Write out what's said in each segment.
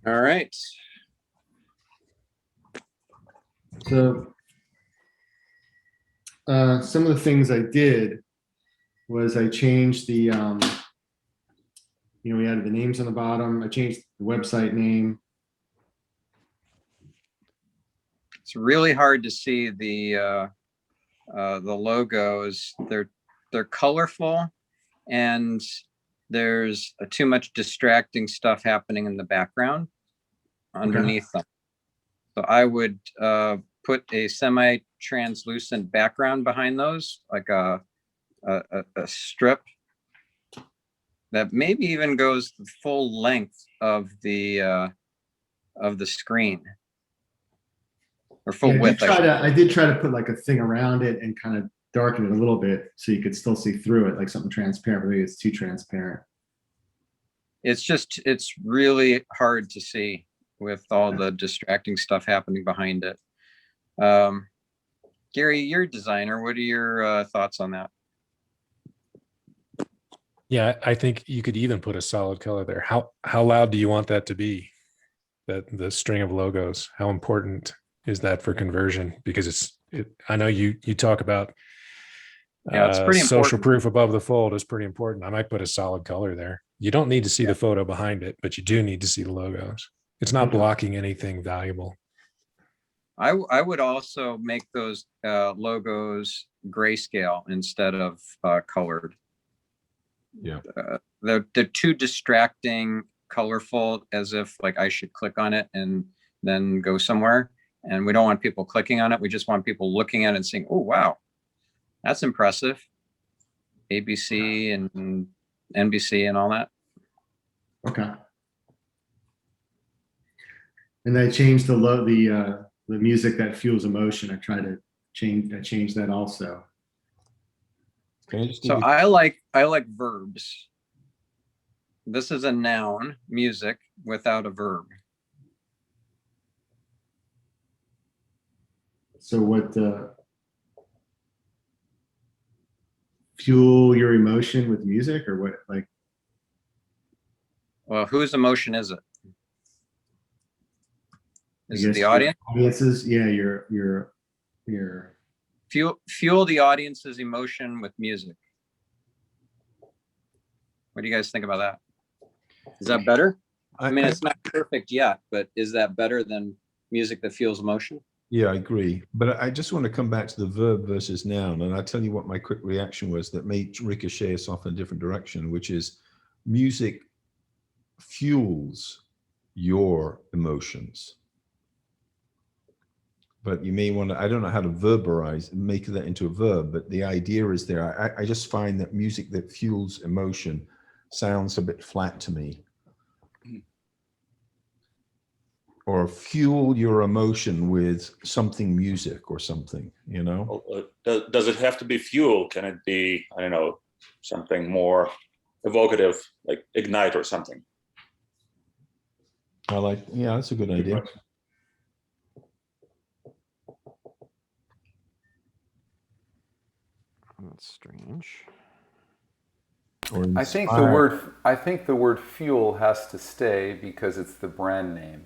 All right. So some of the things I did was I changed we added the names on the bottom. I changed the website name. It's really hard to see the logos. They're colorful, and there's too much distracting stuff happening in the background underneath them. So I would put a semi-translucent background behind those, like a strip that maybe even goes the full length of the screen, or full width. I did try to put like a thing around it and kind of darken it a little bit so you could still see through it, like something transparent, but maybe it's too transparent. It's really hard to see with all the distracting stuff happening behind it. Gary, you're a designer. What are your thoughts on that? Yeah, I think you could even put a solid color there. How loud do you want that to be? That the string of logos, how important is that for conversion? Because I know you talk about it's pretty social important. proof above the fold is pretty important. I might put a solid color there. You don't need to see the photo behind it, but you do need to see the logos. It's not blocking anything valuable. I would also make those logos grayscale instead of colored. Yeah, they're too distracting, colorful, as if like I should click on it and then go somewhere. And we don't want people clicking on it. We just want people looking at it and saying, "Oh, wow, that's impressive." ABC and NBC and all that. Okay. And I changed the music that fuels emotion. I changed that also. So I like verbs. This is a noun, music, without a verb. So what fuel your emotion with music, or what? Like, well, whose emotion is it? Is it the your audience? audiences, yeah, your fuel the audience's emotion with music. What do you guys think about that? Is that better? I mean, it's not perfect yet, but is that better than music that fuels emotion? Yeah, I agree. But I just want to come back to the verb versus noun. And I'll tell you what my quick reaction was that made ricochet us off in a different direction, which is music fuels your emotions. But you may want to, I don't know how to verbalize, make that into a verb, but the idea is there. I just find that music that fuels emotion sounds a bit flat to me. Or fuel your emotion with something music or something, you know? Does it have to be fuel? Can it be, I don't know, something more evocative, like ignite or something? Yeah, that's a good idea. That's strange. I think the word fuel has to stay because it's the brand name.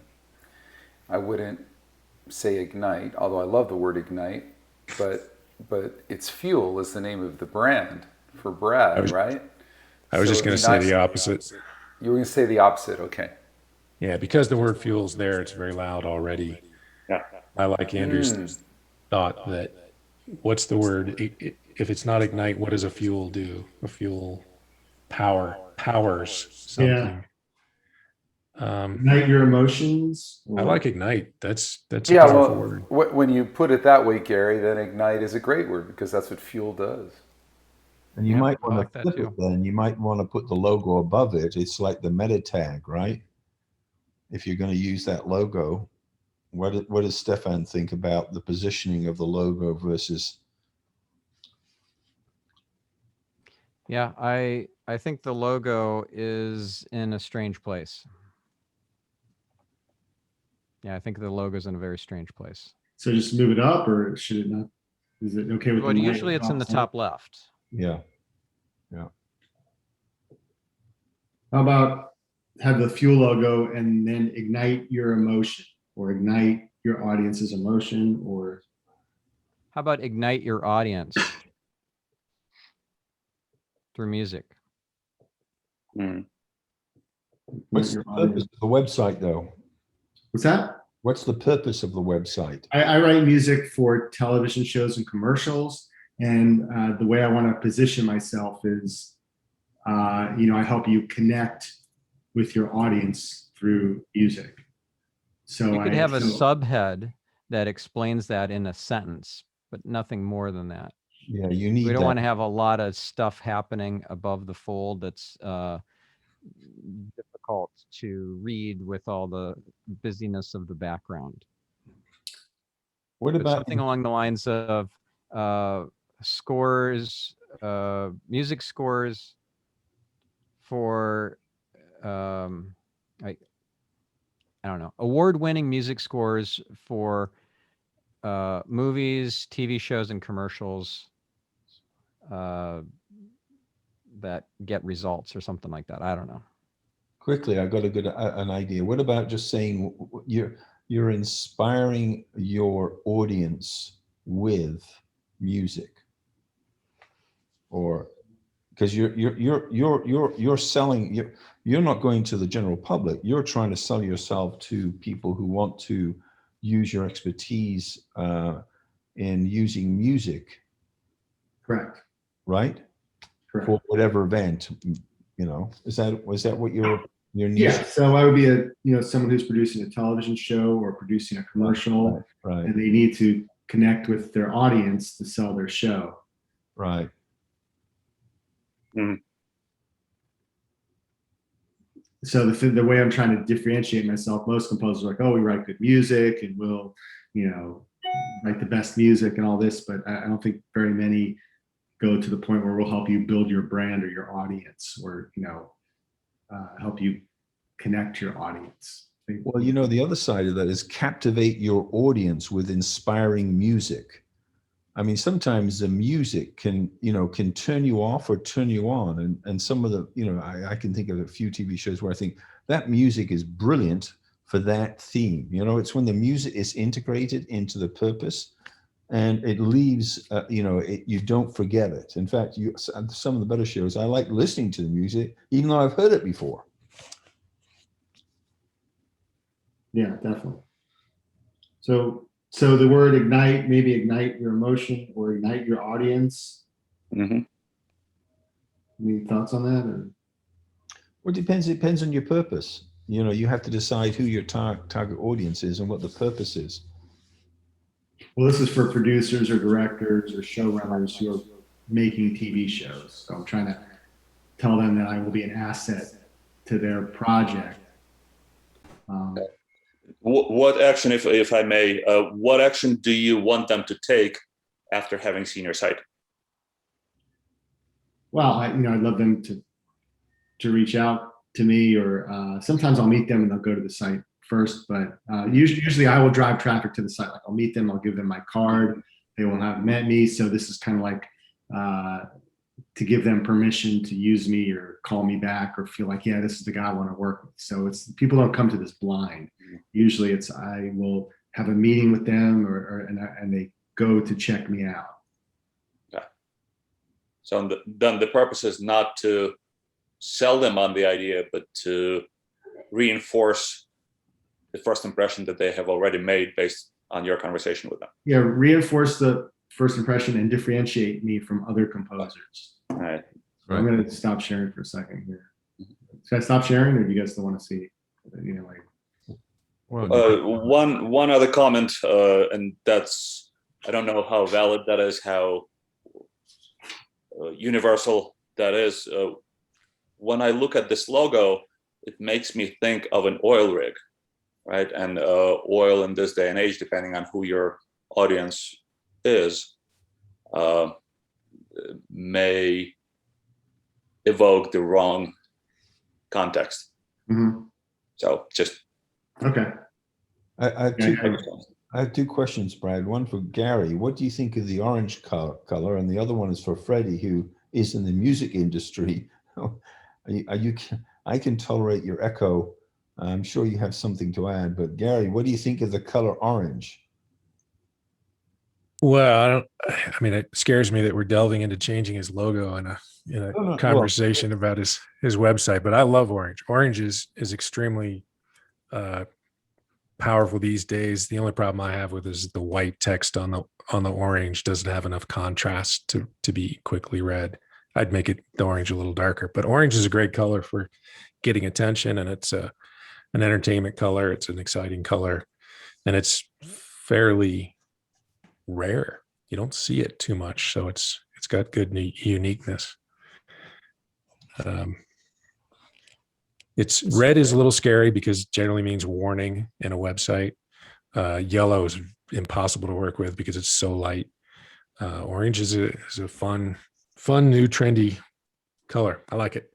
I wouldn't say ignite, although I love the word ignite, but it's fuel is the name of the brand for Brad, right? I was just going to say the opposite. You were going to say the opposite, okay. Yeah, because the word fuel's there, it's very loud already. Yeah. I like Andrew's thought that what's the word? If it's not ignite, what does a fuel do? A fuel powers something. Yeah. Ignite your emotions. I like ignite. That's a powerful word. When you put it that way, Gary, then ignite is a great word because that's what fuel does. And you might want to flip it then. You might want to put the logo above it. It's like the meta tag, right? If you're going to use that logo, what does Stephan think about the positioning of the logo versus? Yeah, I think the logo is in a strange place. Yeah, I think the logo's in a very strange place. So just move it up, or should it not? Is it okay with? Well, usually it's in the top left. Yeah. How about have the fuel logo and then ignite your emotion or ignite your audience's emotion, or How about ignite your audience through music? Hmm. What's the purpose of the website, though? What's that? What's the purpose of the website? I write music for television shows and commercials, and the way I want to position myself is, I help you connect with your audience through music. So You could have a subhead that explains that in a sentence, but nothing more than that. Yeah, you need We don't that. want to have a lot of stuff happening above the fold that's difficult to read with all the busyness of the background. What But about something along the lines of scores, music scores for, I don't know, award-winning music scores for movies, TV shows, and commercials that get results or something like that. I don't know. quickly? I got an idea. What about just saying you're inspiring your audience with music, or because you're selling, you're not going to the general public. You're trying to sell yourself to people who want to use your expertise in using music, correct. right? Correct. For whatever event, was that what your niche? Yeah. So I would be someone who's producing a television show or producing a commercial, Right. and they need to connect with their audience to sell their show. Right. Mm. So the way I'm trying to differentiate myself, most composers are like, oh, we write good music and we'll, write the best music and all this, but I don't think very many go to the point where we'll help you build your brand or your audience, or help you connect your audience. Well, the other side of that is captivate your audience with inspiring music. I mean, sometimes the music can turn you off or turn you on. And some of the, I can think of a few TV shows where I think that music is brilliant for that theme. It's when the music is integrated into the purpose and it leaves, you don't forget it. In fact, some of the better shows, I like listening to the music, even though I've heard it before. Yeah, definitely. So the word ignite, maybe ignite your emotion or ignite your audience. Mm-hmm. Any thoughts on that? Or? Well, it depends on your purpose. You have to decide who your target audience is and what the purpose is. Well, this is for producers or directors or showrunners who are making TV shows. So I'm trying to tell them that I will be an asset to their project. What action, if I may, what action do you want them to take after having seen your site? Well, I'd love them to reach out to me, or sometimes I'll meet them and they'll go to the site first. But usually I will drive traffic to the site. Like I'll meet them, I'll give them my card. They will have met me, so this is kind of like to give them permission to use me or call me back or feel like, yeah, this is the guy I want to work with. So it's people don't come to this blind. Usually it's I will have a meeting with them and they go to check me out. Yeah. So then the purpose is not to sell them on the idea, but to reinforce the first impression that they have already made based on your conversation with them. Yeah, reinforce the first impression and differentiate me from other composers. All right. I'm going to stop sharing for a second here. Should I stop sharing, or do you guys still want to see? One other comment, and that's, I don't know how valid that is, how universal that is. When I look at this logo, it makes me think of an oil rig, right? And oil in this day and age, depending on who your audience is, may evoke the wrong context. Mm-hmm. So just okay. I have two questions, Brad. One for Gary. What do you think of the orange color? And the other one is for Freddie, who is in the music industry. I can tolerate your echo. I'm sure you have something to add, but Gary, what do you think of the color orange? Well, I mean, it scares me that we're delving into changing his logo in a Well, conversation about his website, but I love orange. Orange is extremely uh, powerful these days. The only problem I have with is the white text on the orange doesn't have enough contrast to be quickly read. I'd make the orange a little darker, but orange is a great color for getting attention, and it's an entertainment color. It's an exciting color, and it's fairly rare. You don't see it too much, so it's got good uniqueness. It's red is a little scary because generally means warning in a website. Yellow is impossible to work with because it's so light. Orange is a fun new trendy color. I like it.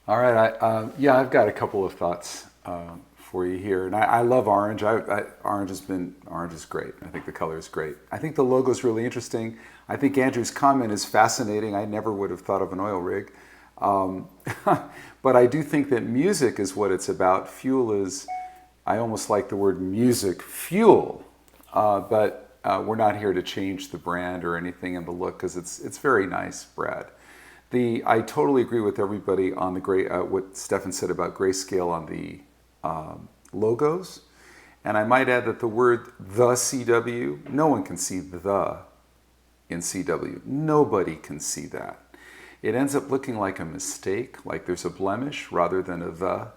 All right, yeah, I've got a couple of thoughts for you here, and I love orange. Orange is great. I think the color is great. I think the logo is really interesting. I think Andrew's comment is fascinating. I never would have thought of an oil rig, but I do think that music is what it's about. Fuel is. I almost like the word music fuel, but we're not here to change the brand or anything in the look because it's very nice, Brad. I totally agree with everybody on the what Stephan said about grayscale on the logos. And I might add that the word the CW, no one can see the in CW. Nobody can see that. It ends up looking like a mistake, like there's a blemish rather than a the.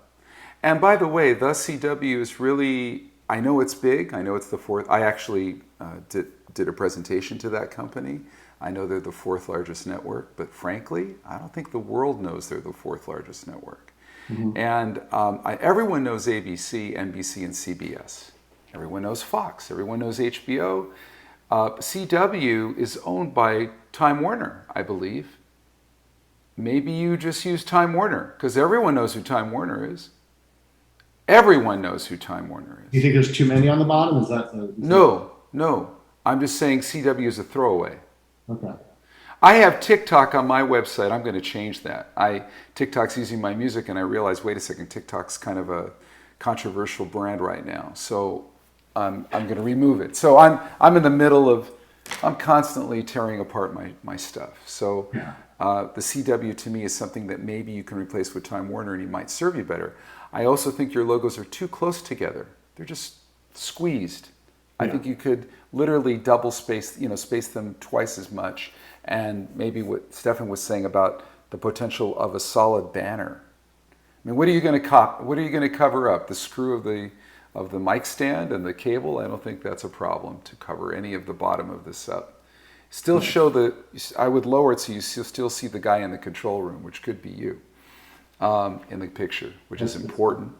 And by the way, the CW is really, I know it's big. I know it's the fourth. I actually did a presentation to that company. I know they're the fourth largest network, but frankly, I don't think the world knows they're the fourth largest network. Mm-hmm. And everyone knows ABC, NBC, and CBS. Everyone knows Fox. Everyone knows HBO. CW is owned by Time Warner, I believe. Maybe you just use Time Warner because everyone knows who Time Warner is. Everyone knows who Time Warner is. You think there's too many on the bottom? No. I'm just saying CW is a throwaway. Okay. I have TikTok on my website. I'm going to change that. TikTok's using my music, and I realized, wait a second, TikTok's kind of a controversial brand right now. So I'm going to remove it. So I'm in the middle of, I'm constantly tearing apart my stuff. So the CW to me is something that maybe you can replace with Time Warner, and it might serve you better. I also think your logos are too close together. They're just squeezed. I think you could literally double space them twice as much. And maybe what Stephan was saying about the potential of a solid banner. I mean, what are you going to cover up? The screw of the mic stand and the cable? I don't think that's a problem to cover any of the bottom of this up. Still show I would lower it so you still see the guy in the control room, which could be you in the picture, which is important.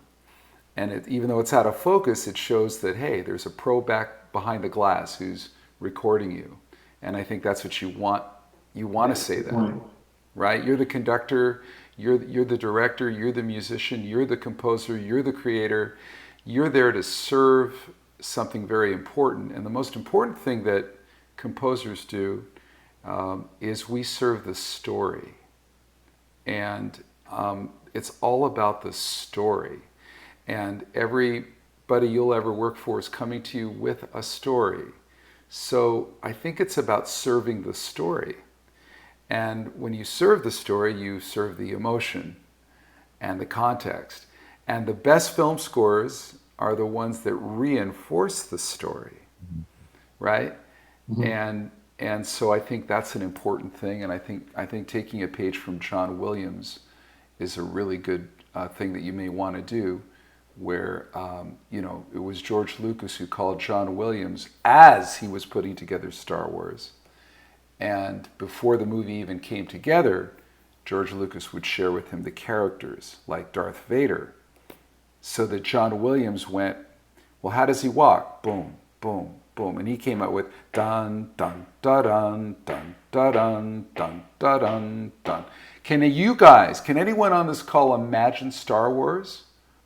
And even though it's out of focus, it shows that, hey, there's a pro back behind the glass who's recording you. And I think that's what you want. You want to say that, right? You're the conductor, you're the director, you're the musician, you're the composer, you're the creator. You're there to serve something very important. And the most important thing that composers do is we serve the story. And it's all about the story. And everybody you'll ever work for is coming to you with a story. So I think it's about serving the story. And when you serve the story, you serve the emotion and the context. And the best film scores are the ones that reinforce the story, right? Mm-hmm. And so I think that's an important thing. And I think taking a page from John Williams is a really good thing that you may want to do, where it was George Lucas who called John Williams as he was putting together Star Wars. And before the movie even came together, George Lucas would share with him the characters, like Darth Vader, so that John Williams went, well, how does he walk? Boom, boom, boom. And he came out with dun, dun, dun, dun, dun, dun, dun, dun, dun, dun, dun. Can anyone on this call imagine Star Wars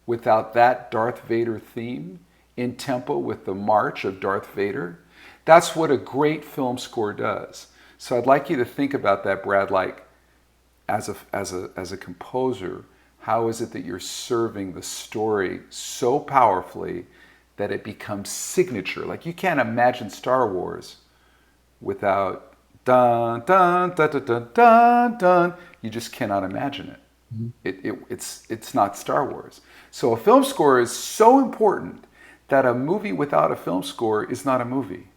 without that Darth Vader theme in tempo with the march of Darth Vader? That's what a great film score does. So I'd like you to think about that, Brad, like as a composer, how is it that you're serving the story so powerfully that it becomes signature? Like, you can't imagine Star Wars without dun dun dun dun dun dun dun. You just cannot imagine it. It's not Star Wars. So a film score is so important that a movie without a film score is not a movie.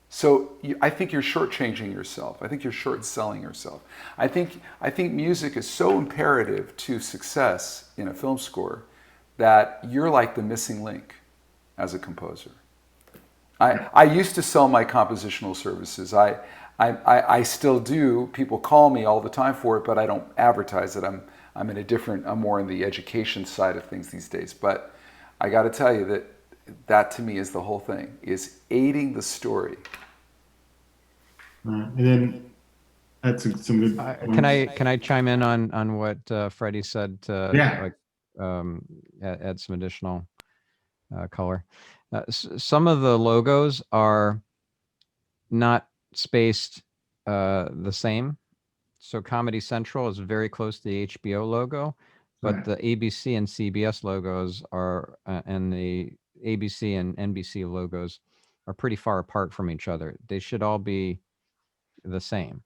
So I think you're shortchanging yourself. I think you're short selling yourself. I think music is so imperative to success in a film score that you're like the missing link as a composer. I used to sell my compositional services. I still do. People call me all the time for it, but I don't advertise it. I'm more in the education side of things these days. But I got to tell you that to me is the whole thing, is aiding the story. And then that's some good. Can I chime in on what Freddie said to add some additional color? Some of the logos are not spaced the same. So Comedy Central is very close to the HBO logo, but Right. the ABC and CBS logos are, and the ABC and NBC logos are pretty far apart from each other. They should all be the same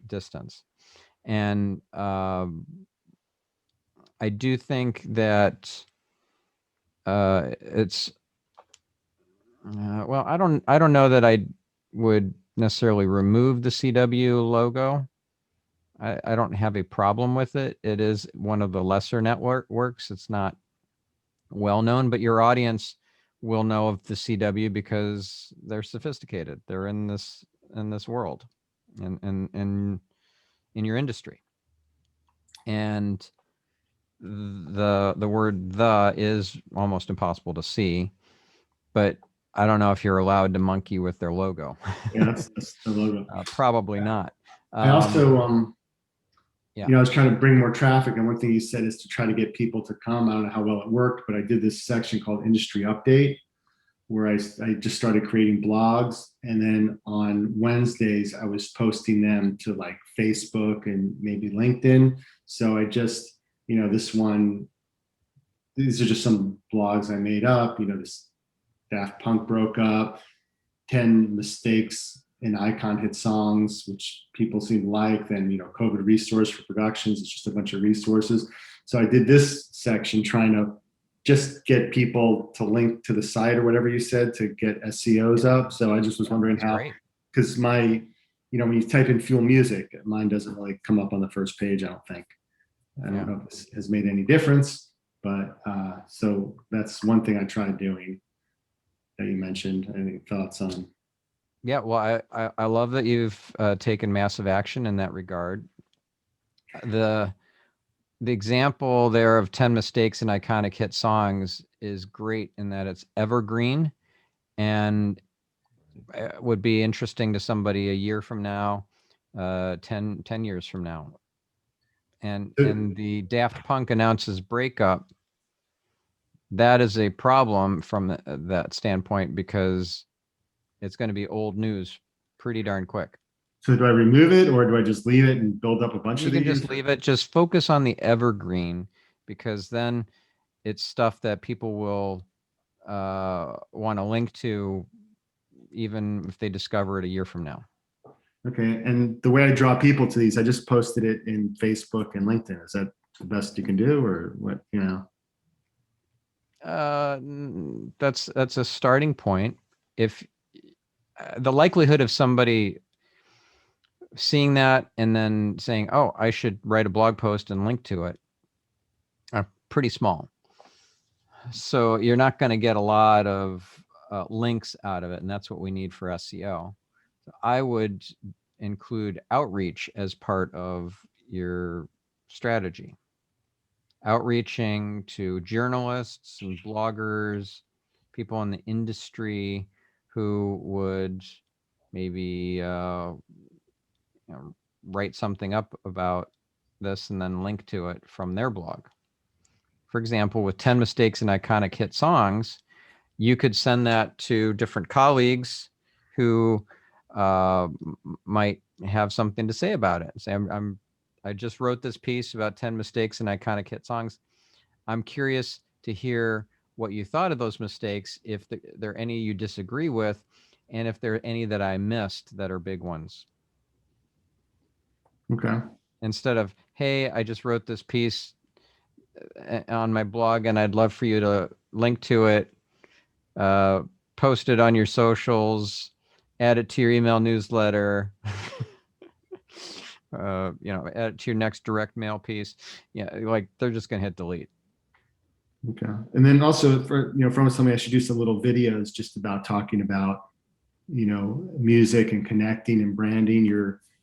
distance. And I do think that it's well, I don't know that I would necessarily remove the CW logo. I don't have a problem with it. It is one of the lesser networks. It's not well known, but your audience will know of the CW because they're sophisticated. They're in this world, and in your industry. And the word "the" is almost impossible to see, but I don't know if you're allowed to monkey with their logo. Yeah, that's the logo. Probably not. I also, yeah. I was trying to bring more traffic, and one thing you said is to try to get people to come. I don't know how well it worked, but I did this section called Industry Update, where I just started creating blogs, and then on Wednesdays I was posting them to like Facebook and maybe LinkedIn. So I just, these are just some blogs I made up. This Daft Punk broke up, 10 mistakes in icon hit songs, which people seem to like. Then, COVID resource for productions. It's just a bunch of resources. So I did this section trying to just get people to link to the site or whatever you said to get SEOs up. So I just was wondering how, because when you type in Fuel Music, mine doesn't really come up on the first page, I don't think. I don't know if this has made any difference, but so that's one thing I tried doing that you mentioned. Any thoughts on? Yeah, well, I love that you've taken massive action in that regard. The example there of 10 mistakes in iconic hit songs is great in that it's evergreen and would be interesting to somebody a year from now, 10 years from now. And the Daft Punk announces breakup. That is a problem from that standpoint because it's going to be old news pretty darn quick. So do I remove it or do I just leave it and build up a bunch of these? You can just leave it. Just focus on the evergreen because then it's stuff that people will want to link to even if they discover it a year from now. Okay. And the way I draw people to these, I just posted it in Facebook and LinkedIn. Is that the best you can do or what, That's a starting point. If the likelihood of somebody seeing that and then saying, oh, I should write a blog post and link to it are pretty small. So you're not going to get a lot of links out of it. And that's what we need for SEO. So I would include outreach as part of your strategy. Outreaching to journalists and bloggers, people in the industry who would maybe write something up about this and then link to it from their blog. For example, with 10 mistakes in iconic hit songs, you could send that to different colleagues who might have something to say about it. Say, I just wrote this piece about 10 mistakes in iconic hit songs. I'm curious to hear what you thought of those mistakes, if there are any you disagree with, and if there are any that I missed that are big ones. Okay. Instead of, hey, I just wrote this piece on my blog and I'd love for you to link to it, post it on your socials, add it to your email newsletter, add it to your next direct mail piece. Yeah, like they're just gonna hit delete. Okay. And then also from somebody, I should do some little videos just about talking about, music and connecting and branding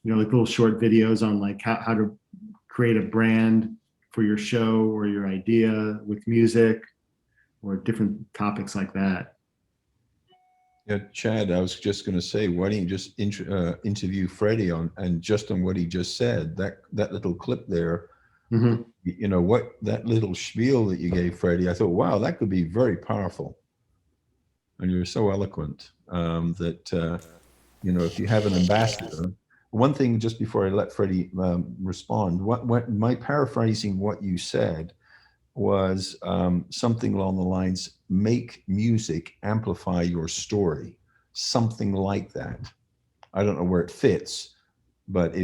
like little short videos on like how to create a brand for your show or your idea with music or different topics like that. Yeah, Chad, I was just going to say, why don't you just interview Freddie and just on what he just said, that little clip there, what that little spiel that you gave Freddie, I thought, wow, that could be very powerful. And you're so eloquent that, if you have an ambassador, one thing just before I let Freddie respond, what my paraphrasing what you said was something along the lines, make music amplify your story, something like that. I don't know where it fits, but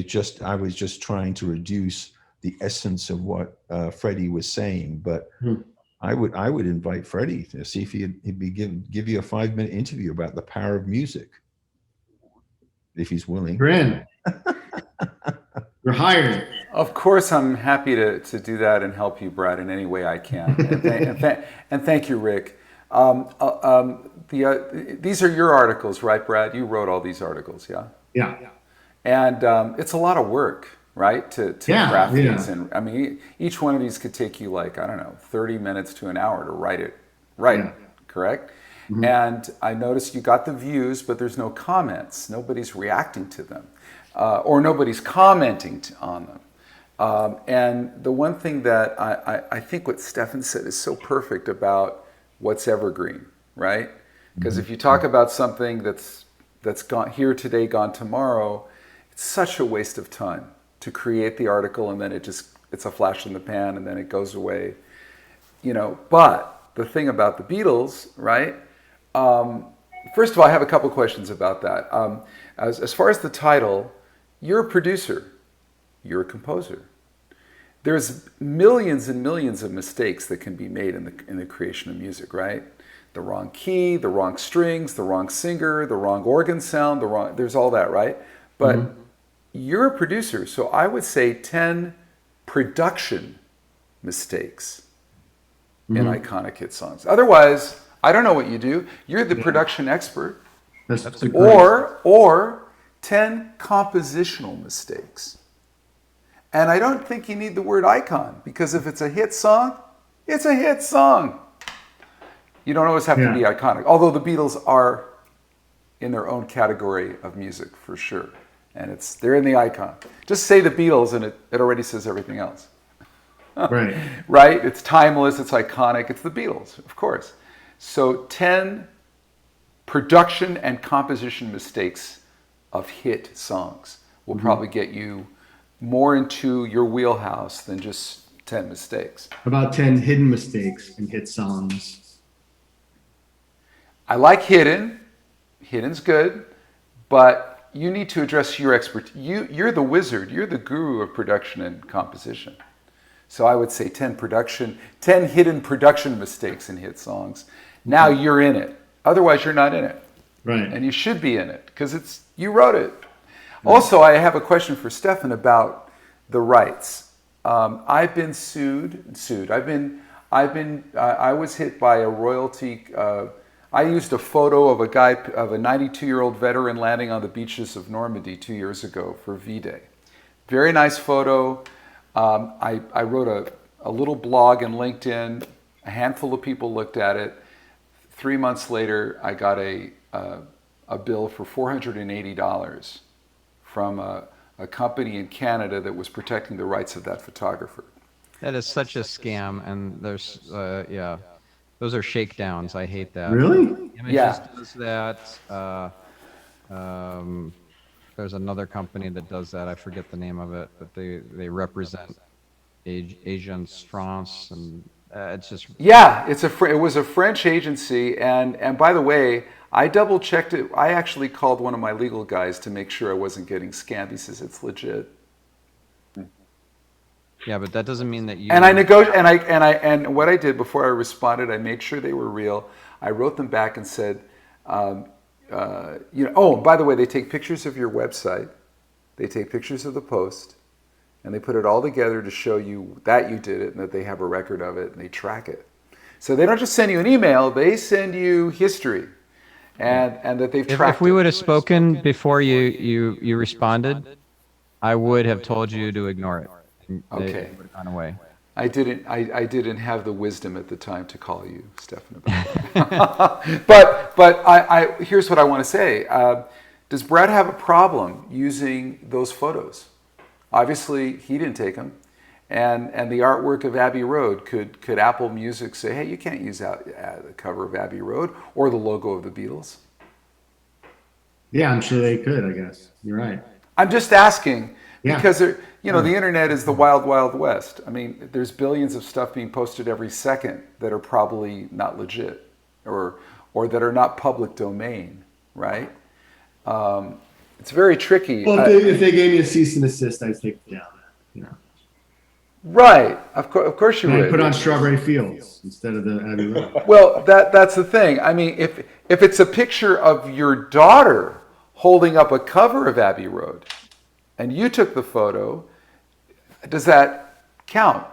I was just trying to reduce the essence of what Freddie was saying. But I would invite Freddie to see if he'd give you a 5-minute interview about the power of music, if he's willing. Bryn, you're hired. Of course, I'm happy to do that and help you, Brad, in any way I can. And thank you, Rick. These are your articles, right, Brad? You wrote all these articles, yeah? Yeah. And it's a lot of work, right, to craft these. And I mean, each one of these could take you 30 minutes to an hour to write it, correct? Mm-hmm. And I noticed you got the views, but there's no comments. Nobody's reacting to them, or nobody's commenting on them. And the one thing that I think what Stephan said is so perfect about what's evergreen, right? Because if you talk about something that's gone here today, gone tomorrow, it's such a waste of time to create the article and then it's a flash in the pan and then it goes away, But the thing about the Beatles, right? First of all, I have a couple questions about that. As far as the title, you're a producer. You're a composer. There's millions and millions of mistakes that can be made in the creation of music, right? The wrong key, the wrong strings, the wrong singer, the wrong organ sound, there's all that, right? But you're a producer, so I would say 10 production mistakes in iconic hit songs. Otherwise, I don't know what you do. You're the production expert. Or 10 compositional mistakes. And I don't think you need the word icon, because if it's a hit song, it's a hit song. You don't always have to be iconic, although the Beatles are in their own category of music for sure. And they're in the icon. Just say the Beatles and it already says everything else. Right. Right? It's timeless, it's iconic, it's the Beatles, of course. So 10 production and composition mistakes of hit songs will probably get you more into your wheelhouse than just 10 mistakes. About 10 hidden mistakes in hit songs. I like hidden. Hidden's good, but you need to address your expertise. You're the wizard. You're the guru of production and composition. So I would say 10 hidden production mistakes in hit songs. Now you're in it. Otherwise, you're not in it. Right. And you should be in it because you wrote it. Also, I have a question for Stephan about the rights. I've been sued. I was hit by a royalty. I used a photo of a 92-year-old veteran landing on the beaches of Normandy 2 years ago for V-Day. Very nice photo. I wrote a little blog in LinkedIn. A handful of people looked at it. 3 months later, I got a bill for $480 from a company in Canada that was protecting the rights of that photographer. That is such a scam, and there's those are shakedowns. I hate that. Really? Images does that. there's another company that does that. I forget the name of it, but they represent Agence France, and it's just Yeah, it was a French agency, and by the way, I double checked it. I actually called one of my legal guys to make sure I wasn't getting scammed. He says it's legit. yeah, but that doesn't mean that you. And I negotiated, and what I did before I responded, I made sure they were real. I wrote them back and said, oh, by the way, they take pictures of your website, they take pictures of the post, and they put it all together to show you that you did it and that they have a record of it and they track it. So they don't just send you an email; they send you history, and that they've tracked. If we would have spoken before you responded, I would have told you to ignore it. Okay. It would have gone away. I didn't have the wisdom at the time to call you, Stephan, about that. but here's what I want to say. Does Brad have a problem using those photos? Obviously, he didn't take them. And the artwork of Abbey Road, could Apple Music say, hey, you can't use the cover of Abbey Road or the logo of the Beatles? Yeah, I'm sure they could, I guess. You're right. I'm just asking because Yeah. the internet is the wild, wild west. I mean, there's billions of stuff being posted every second that are probably not legit or that are not public domain, right? It's very tricky. Well, if they gave me a cease and desist, I'd take it down. You know, Right. Of course you and I'd would. put on Strawberry Fields instead of the Abbey Road. Well, that's the thing. I mean, if it's a picture of your daughter holding up a cover of Abbey Road, and you took the photo, does that count?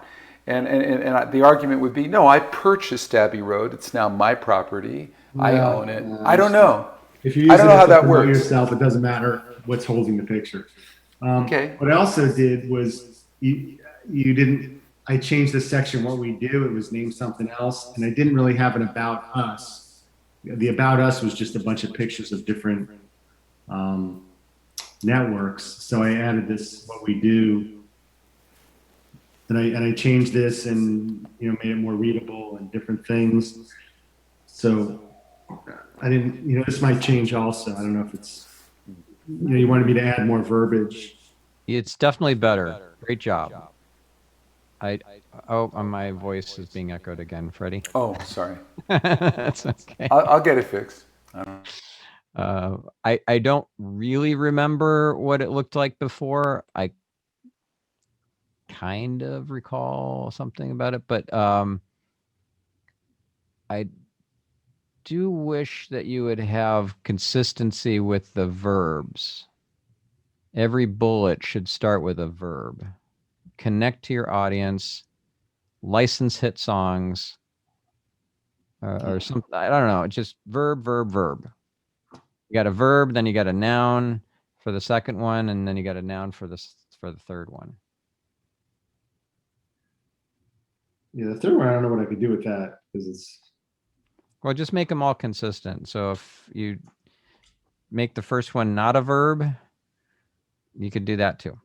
And the argument would be, no, I purchased Abbey Road. It's now my property. I own it. I don't know. If you use I don't it know how to that promote works. yourself, it doesn't matter what's holding the picture. Okay. What I also did was you didn't. I changed the section what we do. It was named something else, and I didn't really have an about us. The about us was just a bunch of pictures of different networks. So I added this what we do, and I changed this and made it more readable and different things. So I didn't. This might change also. I don't know if it's. You wanted me to add more verbiage. It's definitely better. Great job. My voice is being echoed again, Freddie. Oh, sorry. That's okay. I'll get it fixed. I don't really remember what it looked like before. I kind of recall something about it, but I do wish that you would have consistency with the verbs. Every bullet should start with a verb. Connect to your audience, license hit songs, or something. I don't know. Just verb, verb, verb. You got a verb, then you got a noun for the second one, and then you got a noun for the third one. Yeah, the third one, I don't know what I could do with that because it's. Well, just make them all consistent. So if you make the first one not a verb, you could do that too.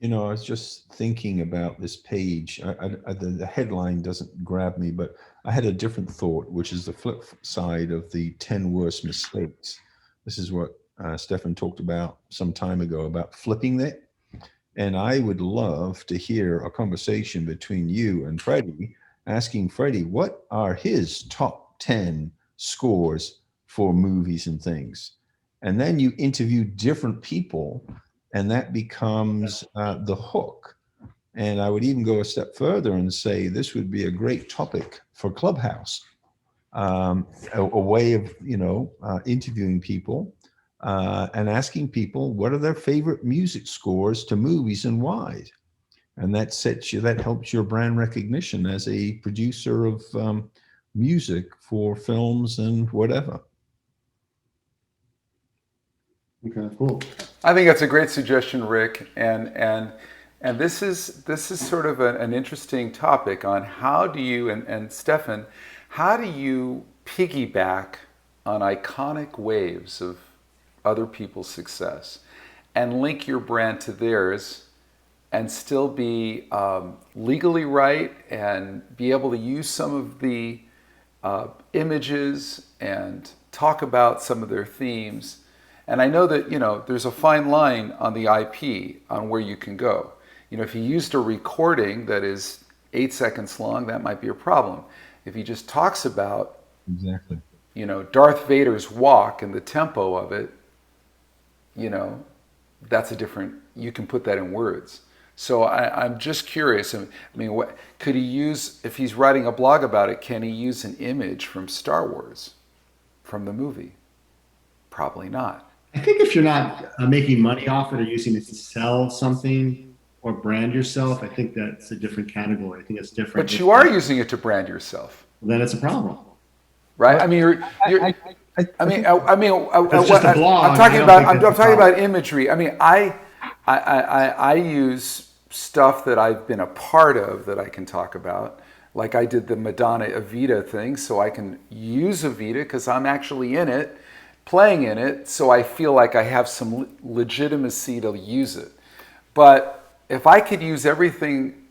I was just thinking about this page. The headline doesn't grab me, but I had a different thought, which is the flip side of the 10 worst mistakes. This is what Stephan talked about some time ago about flipping that. And I would love to hear a conversation between you and Freddie, asking Freddie, what are his top 10 scores for movies and things? And then you interview different people, and that becomes the hook. And I would even go a step further and say this would be a great topic for Clubhouse, a way of interviewing people and asking people what are their favorite music scores to movies and why. And that helps your brand recognition as a producer of music for films and whatever. Okay, cool. I think that's a great suggestion, Rick, and this is sort of an interesting topic on how do you and Stephan, how do you piggyback on iconic waves of other people's success and link your brand to theirs and still be legally right and be able to use some of the images and talk about some of their themes And I know that, there's a fine line on the IP on where you can go. If he used a recording that is 8 seconds long, that might be a problem. If he just talks about, Exactly. Darth Vader's walk and the tempo of it, that's a different, you can put that in words. So I'm just curious. I mean, what could he use, if he's writing a blog about it, can he use an image from Star Wars, from the movie? Probably not. I think if you're not making money off it or using it to sell something or brand yourself, I think that's a different category. I think it's different. But you are using it to brand yourself. Then it's a problem. Right? I mean, It's just a blog. I'm talking about imagery. I mean, I use stuff that I've been a part of that I can talk about. Like I did the Madonna Evita thing, so I can use Evita because I'm actually in it, playing in it, so I feel like I have some legitimacy to use it. But if I could use everything,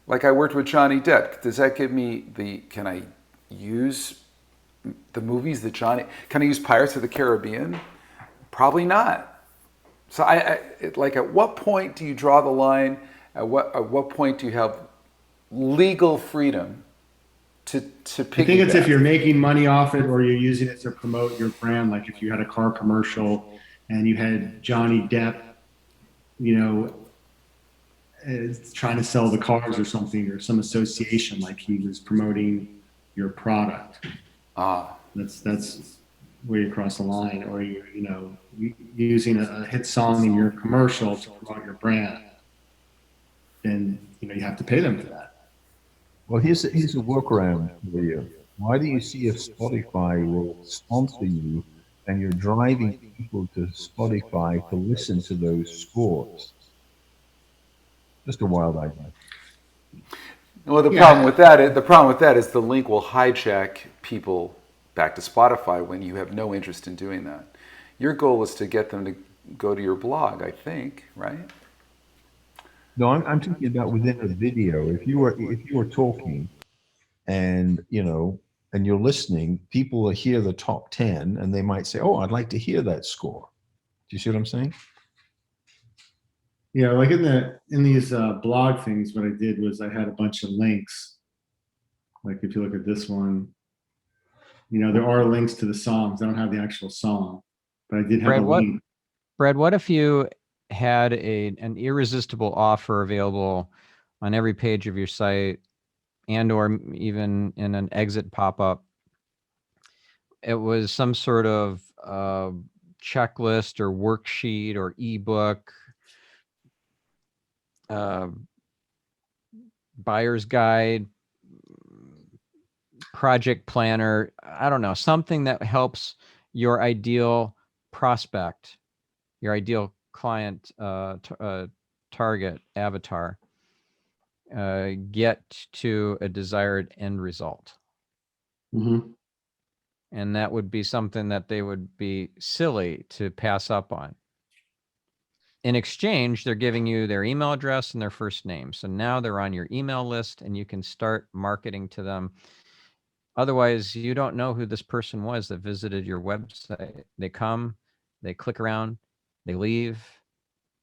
like I worked with Johnny Depp, does that give me can I use the movies that can I use Pirates of the Caribbean? Probably not. So at what point do you draw the line? At what point do you have legal freedom to piggyback? I think it's if you're making money off it or you're using it to promote your brand. Like if you had a car commercial and you had Johnny Depp, trying to sell the cars or something, or some association, like he was promoting your product. That's where you cross the line, or you using a hit song in your commercial to promote your brand. Then you have to pay them for that. Well, here's a workaround for you. Why do you see if Spotify will sponsor you and you're driving people to Spotify to listen to those scores? Just a wild idea. Well, the problem with that is the link will hijack people back to Spotify when you have no interest in doing that. Your goal is to get them to go to your blog, I think, right? No, I'm talking about within a video. If you were talking, and and you're listening, people will hear the top 10, and they might say, "Oh, I'd like to hear that score." Do you see what I'm saying? Yeah, like in these blog things, what I did was I had a bunch of links. Like if you look at this one, there are links to the songs. I don't have the actual song, but I did have a link. Brad, what if you had an irresistible offer available on every page of your site, and or even in an exit pop-up? It was some sort of checklist or worksheet or ebook, buyer's guide, project planner, I don't know, something that helps your ideal prospect, your ideal client target avatar get to a desired end result. Mm-hmm. And that would be something that they would be silly to pass up on. In exchange, they're giving you their email address and their first name. So now they're on your email list and you can start marketing to them. Otherwise, you don't know who this person was that visited your website. They come, they click around, they leave,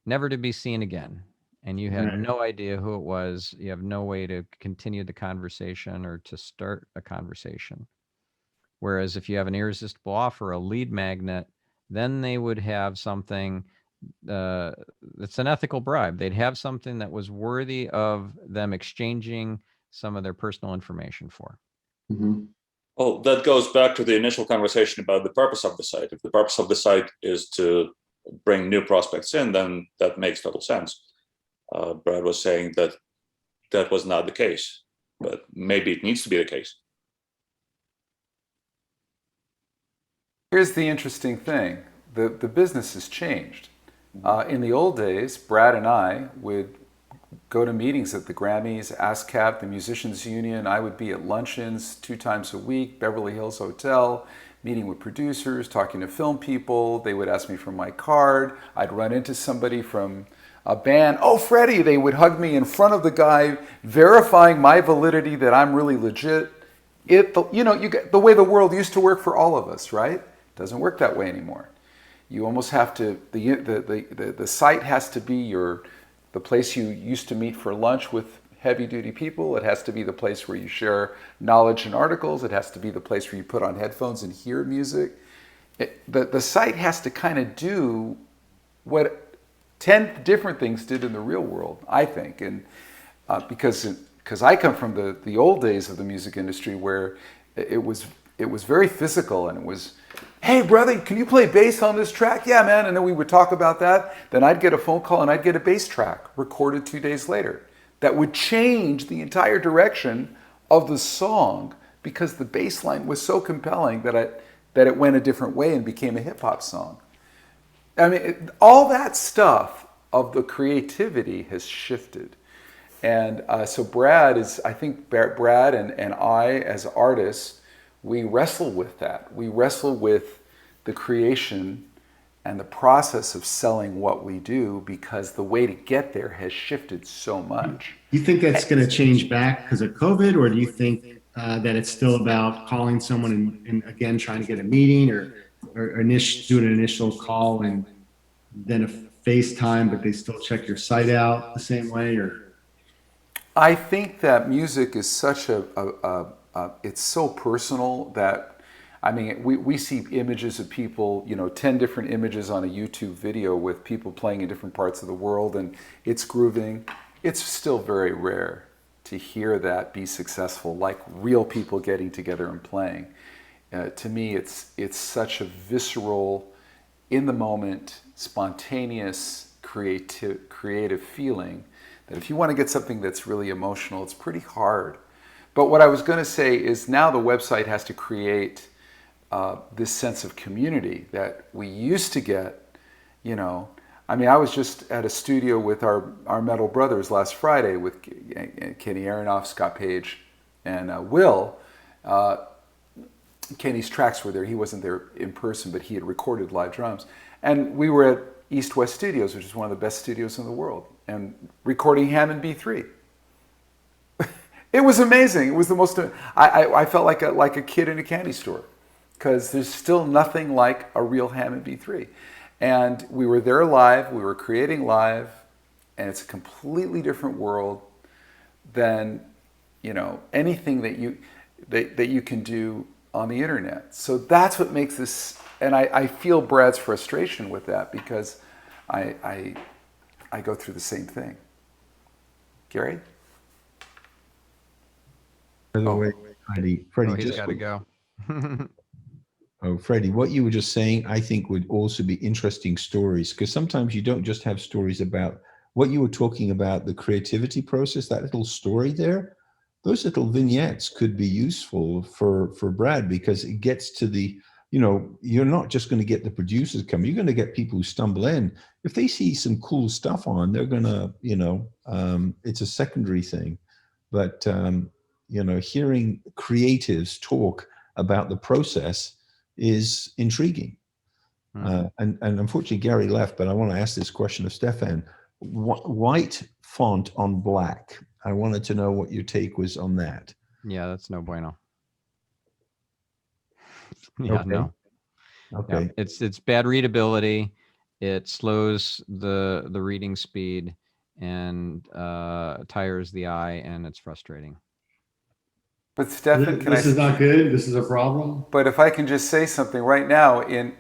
never to be seen again. And you have no idea who it was. You have no way to continue the conversation or to start a conversation. Whereas if you have an irresistible offer, a lead magnet, then they would have something that's an ethical bribe. They'd have something that was worthy of them exchanging some of their personal information for. Mm-hmm. Well, that goes back to the initial conversation about the purpose of the site. If the purpose of the site is to bring new prospects in, then that makes total sense. Brad was saying that was not the case, but maybe it needs to be the case. Here's the interesting thing. The business has changed. In the old days, Brad and I would go to meetings at the Grammys, ASCAP, the Musicians Union. I would be at luncheons 2 times a week, Beverly Hills Hotel, meeting with producers, talking to film people. They would ask me for my card. I'd run into somebody from a band. "Oh, Freddie," they would hug me in front of the guy, verifying my validity that I'm really legit. You get the way the world used to work for all of us, right? Doesn't work that way anymore. You almost have to, the site has to be the place you used to meet for lunch with heavy duty people. It has to be the place where you share knowledge and articles. It has to be the place where you put on headphones and hear music. The site has to kind of do what 10 different things did in the real world, I think. And because I come from the old days of the music industry where it was very physical, and it was, hey brother, can you play bass on this track? Yeah, man. And then we would talk about that. Then I'd get a phone call and I'd get a bass track recorded 2 days later that would change the entire direction of the song because the bass line was so compelling that it went a different way and became a hip hop song. I mean, all that stuff of the creativity has shifted. And so I think Brad and I as artists, we wrestle with that. We wrestle with the creation and the process of selling what we do because the way to get there has shifted so much. Do you think that's going to change back because of COVID, or do you think that it's still about calling someone and again trying to get a meeting or doing an initial call and then a FaceTime, but they still check your site out the same way? Or I think that music is such it's so personal that, I mean, we see images of people, 10 different images on a YouTube video with people playing in different parts of the world, and it's grooving. It's still very rare to hear that be successful, like real people getting together and playing. To me, it's such a visceral, in the moment, spontaneous, creative feeling that if you want to get something that's really emotional, it's pretty hard. But what I was going to say is now the website has to create this sense of community that we used to get, I mean, I was just at a studio with our metal brothers last Friday with Kenny Aronoff, Scott Page, and Will. Kenny's tracks were there. He wasn't there in person, but he had recorded live drums. And we were at East West Studios, which is one of the best studios in the world, and recording Hammond B3. It was amazing. It was the most. I felt like a kid in a candy store, because there's still nothing like a real Hammond B3. And we were there live. We were creating live, and it's a completely different world than anything that you can do on the internet. So that's what makes this. And I feel Brad's frustration with that because I go through the same thing. Gary? By the way, Freddie, He's got to go. Oh, Freddie, what you were just saying, I think would also be interesting stories, because sometimes you don't just have stories about what you were talking about, the creativity process, that little story there. Those little vignettes could be useful for Brad, because it gets to the, you're not just going to get the producers coming, you're going to get people who stumble in. If they see some cool stuff on, they're going to, it's a secondary thing. But, hearing creatives talk about the process is intriguing. And unfortunately, Gary left, but I want to ask this question of Stephan. White font on black. I wanted to know what your take was on that. Yeah, that's no bueno. Yeah, Okay. no. Okay. Yeah, it's bad readability. It slows the reading speed and tires the eye, and it's frustrating. But Stephan, this is not good. This is a problem. But if I can just say something right now, the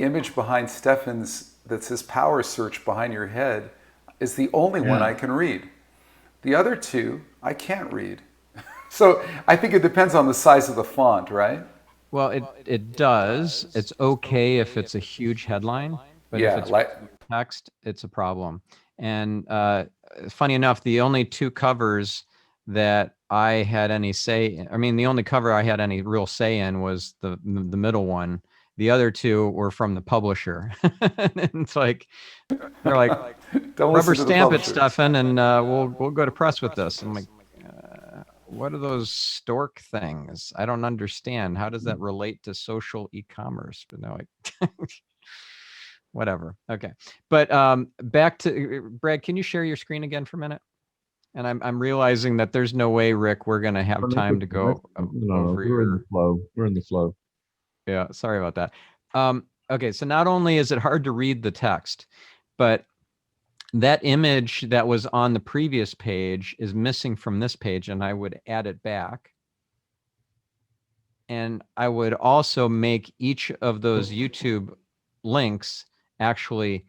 image behind Stephan's that says "Power Search" behind your head is the only one I can read. The other two I can't read. So I think it depends on the size of the font, right? Well, it does. It's okay if it's a huge headline, but if it's text, it's a problem. And funny enough, the only two covers that I had any say, the only cover I had any real say in was the middle one. The other two were from the publisher. And it's like, they're like, rubber stamp it, Stephan, and we'll go to press with this. I'm like, what are those stork things? I don't understand. How does that relate to social e-commerce? But no, whatever. Okay. But back to Brad, can you share your screen again for a minute? And I'm realizing that there's no way, Rick, we're going to have time to go over we're in the flow. We're in the flow. Yeah, sorry about that. Okay, so not only is it hard to read the text, but that image that was on the previous page is missing from this page, and I would add it back. And I would also make each of those YouTube links actually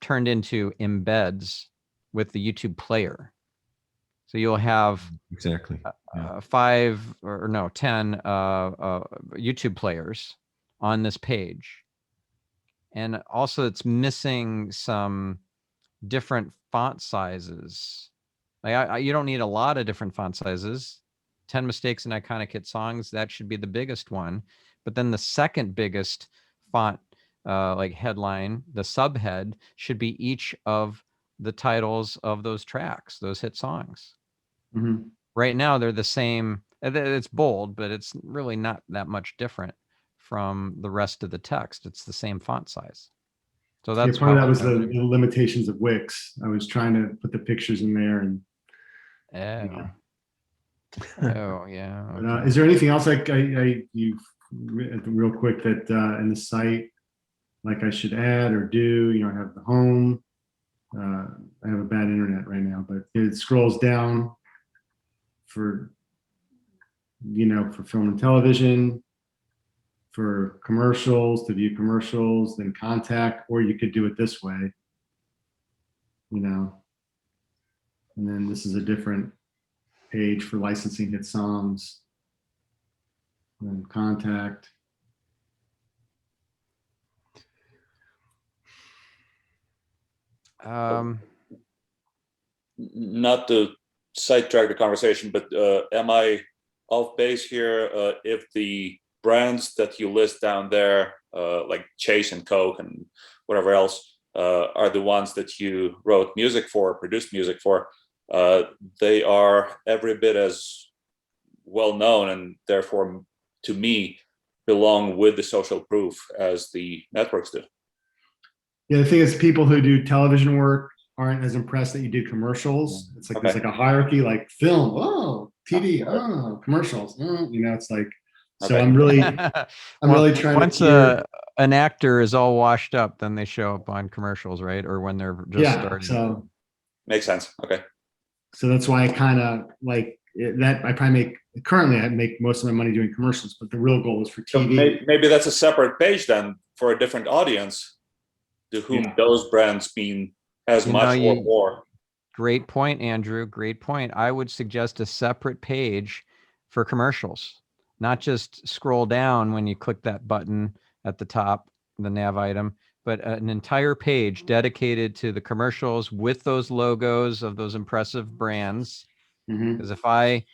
turned into embeds with the YouTube player. So you'll have Exactly. Yeah. 5 or no 10 YouTube players on this page, and also it's missing some different font sizes. Like you don't need a lot of different font sizes. 10 mistakes in iconic hit songs, that should be the biggest one. But then the second biggest font, like headline, the subhead should be each of the titles of those tracks, those hit songs. Mhm. Right now, they're the same. It's bold, but it's really not that much different from the rest of the text. It's the same font size. So Yeah, that's part of that how was the limitations of Wix. I was trying to put the pictures in there, and Oh. Oh yeah. but, Okay. is there anything else like you real quick that in the site like I should add or do? You know, I have the home. I have a bad internet right now, but it scrolls down for for film and television, for commercials, to view commercials, then contact, or you could do it this way, and then this is a different page for licensing hit songs, and then contact. Not to sidetrack the conversation, but am I off base here if the brands that you list down there, like Chase and Coke and whatever else, are the ones that you wrote music for, produced music for? They are every bit as well known, and therefore, to me, belong with the social proof as the networks do. Yeah, the thing is, people who do television work aren't as impressed that you do commercials. It's like there's like a hierarchy, like film, oh, TV, oh, commercials, it's like. So Okay. I'm really trying once to. An actor is all washed up, then they show up on commercials, right? Or when they're just starting. So makes sense. Okay. So that's why I kind of like that. I make most of my money doing commercials, but the real goal is for TV. So maybe that's a separate page then for a different audience, to whom those brands mean as much or more. Great point, Andrew. Great point. I would suggest a separate page for commercials, not just scroll down when you click that button at the top, the nav item, but an entire page dedicated to the commercials with those logos of those impressive brands. Because if I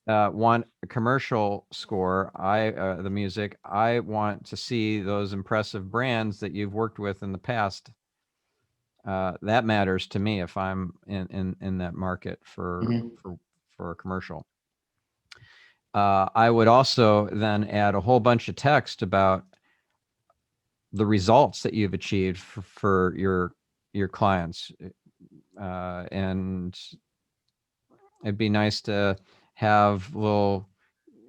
want a commercial score, the music, I want to see those impressive brands that you've worked with in the past. That matters to me if I'm in that market for a commercial. I would also then add a whole bunch of text about the results that you've achieved for your clients, and it'd be nice to have little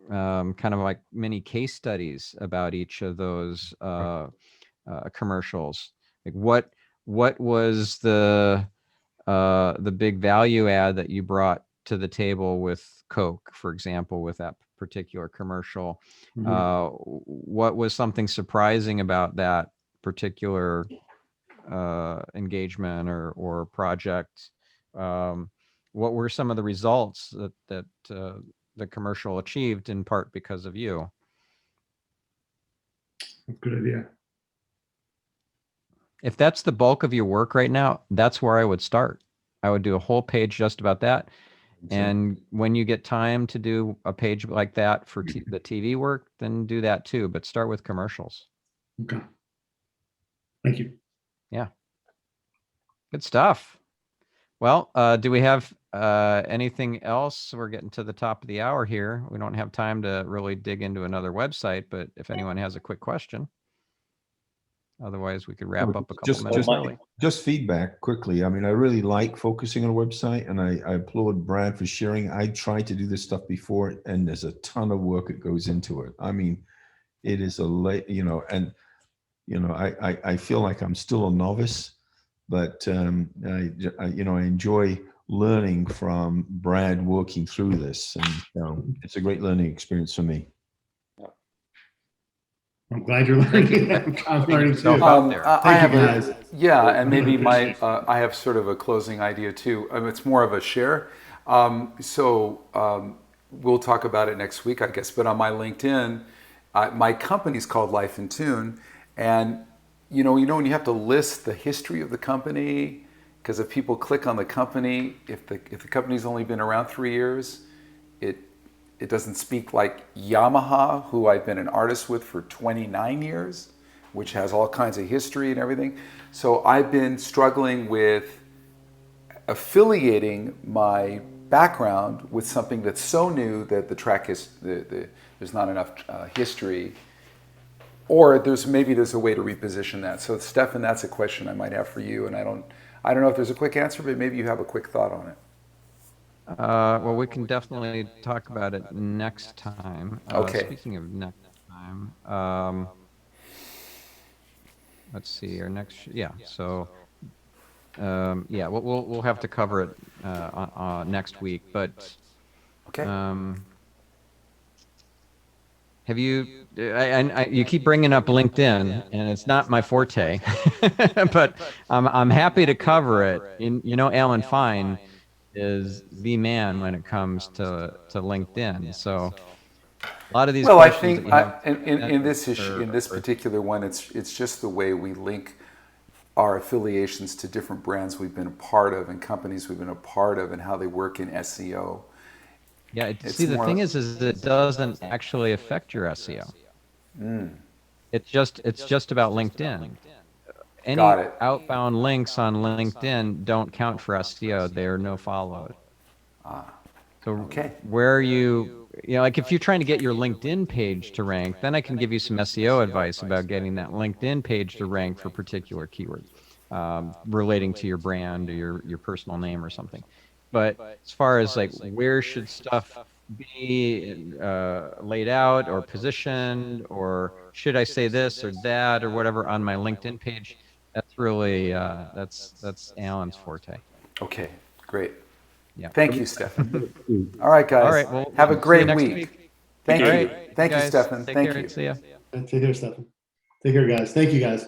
kind of like mini case studies about each of those commercials. Like what was the big value add that you brought to the table with Coke, for example, with that particular commercial? What was something surprising about that particular engagement or project? What were some of the results that the commercial achieved in part because of you? Good idea. If that's the bulk of your work right now, that's where I would start. I would do a whole page just about that. And when you get time to do a page like that for the TV work, then do that too. But start with commercials. Okay. Thank you. Yeah. Good stuff. Well, do we have anything else? We're getting to the top of the hour here. We don't have time to really dig into another website, but if anyone has a quick question. Otherwise, we could wrap up a couple minutes early. Just feedback quickly. I mean, I really like focusing on a website, and I applaud Brad for sharing. I tried to do this stuff before, and there's a ton of work that goes into it. I mean, it is and I feel like I'm still a novice, but I enjoy learning from Brad working through this, and it's a great learning experience for me. I'm glad you're learning. I'm learning too. Out there. I have you, guys. and maybe I have sort of a closing idea too. It's more of a share. We'll talk about it next week, I guess. But on my LinkedIn, my company's called Life in Tune, and when you have to list the history of the company, because if people click on the company, if the company's only been around 3 years, it doesn't speak like Yamaha, who I've been an artist with for 29 years, which has all kinds of history and everything. So I've been struggling with affiliating my background with something that's so new that the track is there's not enough history, or there's a way to reposition that. So Stephan, that's a question I might have for you, and I don't know if there's a quick answer, but maybe you have a quick thought on it. Well, we can definitely talk about it next time. Okay. Speaking of next time, let's see. Our next, So, we'll have to cover it next week. But Okay. have you? You keep bringing up LinkedIn, and it's not my forte, but I'm happy to cover it. Alan Fine is the man when it comes to LinkedIn. So a lot of these. Well, I questions think that you have in this issue, in this particular one, it's just the way we link our affiliations to different brands we've been a part of and companies we've been a part of, and how they work in SEO. Yeah. See, the thing is it doesn't actually affect your SEO. It's just about LinkedIn. Any Got it. outbound links on LinkedIn don't count for SEO. They are no followed. So Okay. where like if you're trying to get your LinkedIn page to rank, then I can give you some SEO advice about getting that LinkedIn page to rank for particular keywords relating to your brand or your personal name or something. But as far as like where should stuff be laid out or positioned, or should I say this or that or whatever on my LinkedIn page, that's really that's Alan's forte. Okay, great. Yeah. Thank you, Stephan. All right, guys. All right. Well, have a see you great next week. Thank All you. right. Thank you, Guys, Stephan. take Thank care. you. See ya. Take care, Stephan. Take care, guys. Thank you, guys.